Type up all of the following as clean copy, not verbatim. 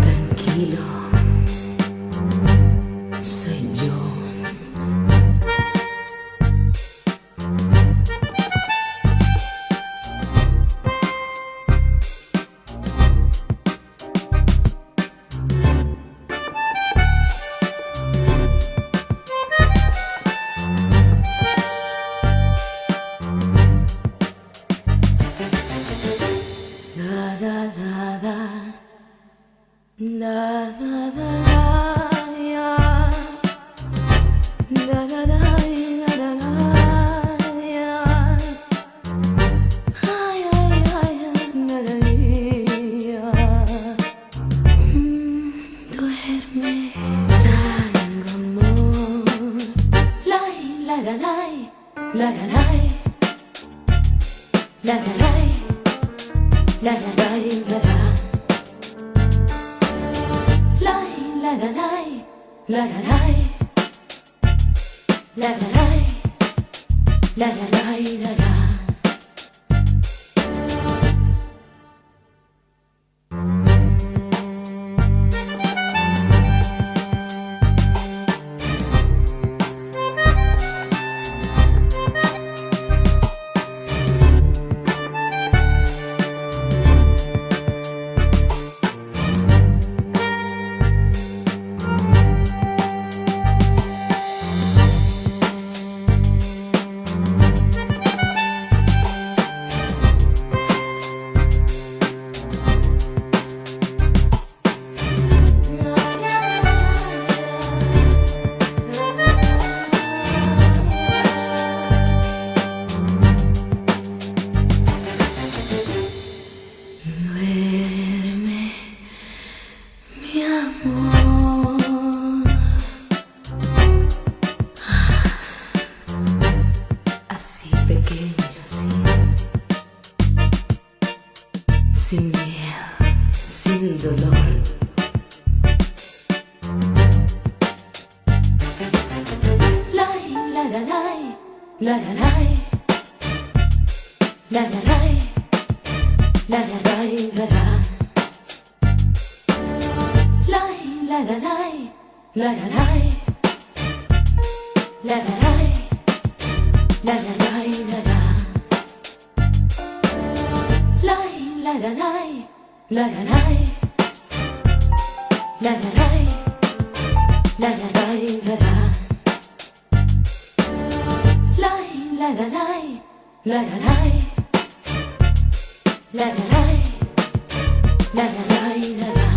Tranquilo, soy yo. Da da da da. Da da da da ya. Da da da da da ya. Ay ay ay da da ya. Duerme, tango amor. La la la la la la la la la la la la la la. La la la la la la la la la la la la. Duerme, mi amor. Así pequeño, así, sin miedo, sin dolor. La la la la la la la la la la. La la la la la. La la la la la la la. La la la la la la la la. La la la la la la la. La la la la la la la la. La la la la la la la. La la la la la la la la.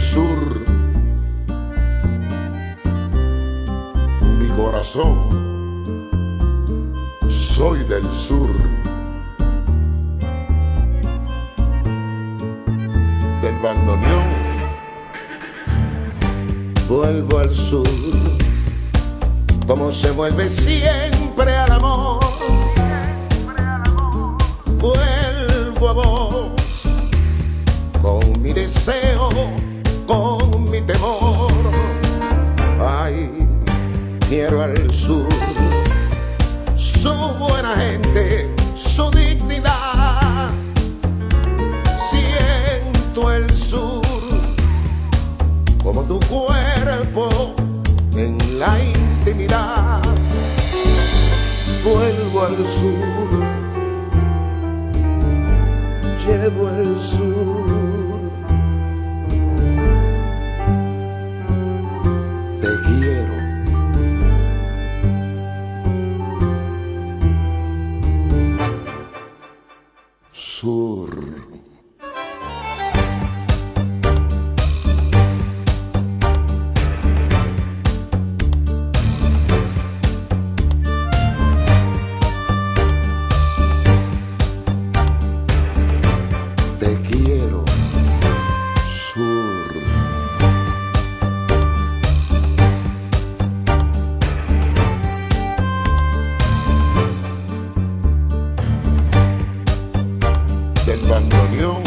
sur. Mi corazón, soy del sur. Del bandoneón vuelvo al sur, como se vuelve siempre al amor. Vuelvo a vos, con mi deseo, con mi temor. Ay, quiero al sur, su buena gente, su dignidad. Siento el sur como tu cuerpo en la intimidad. Vuelvo al sur, llevo el sur. Te quiero. Sur. Te quiero, sur. Del bandoneón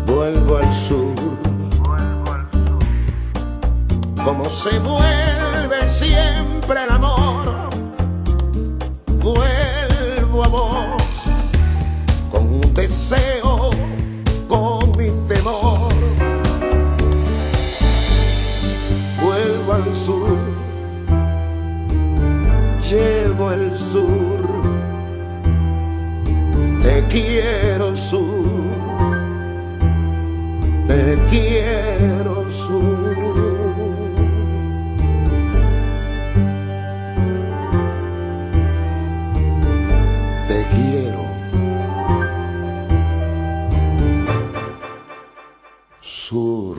vuelvo al sur, como se vuelve siempre el amor. Vuelvo a vos, con un deseo, con mi temor. Vuelvo al sur, llevo el sur. Te quiero, sur. Te quiero, sur. Te quiero, sur.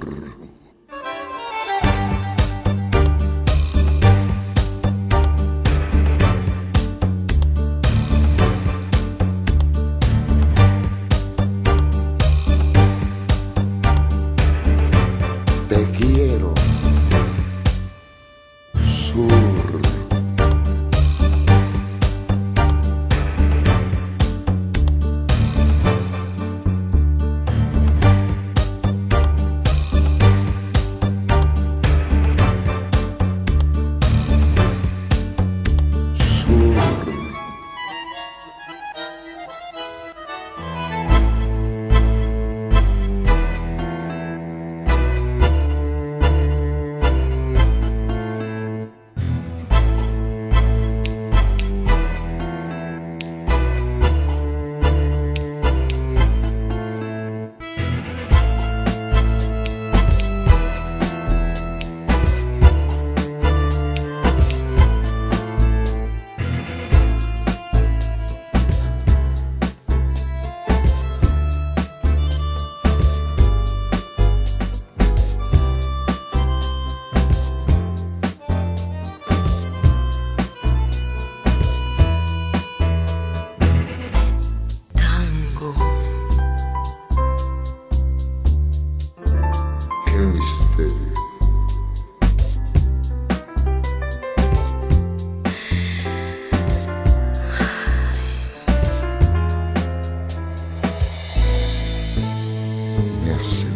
Te quiero, sur. Me hace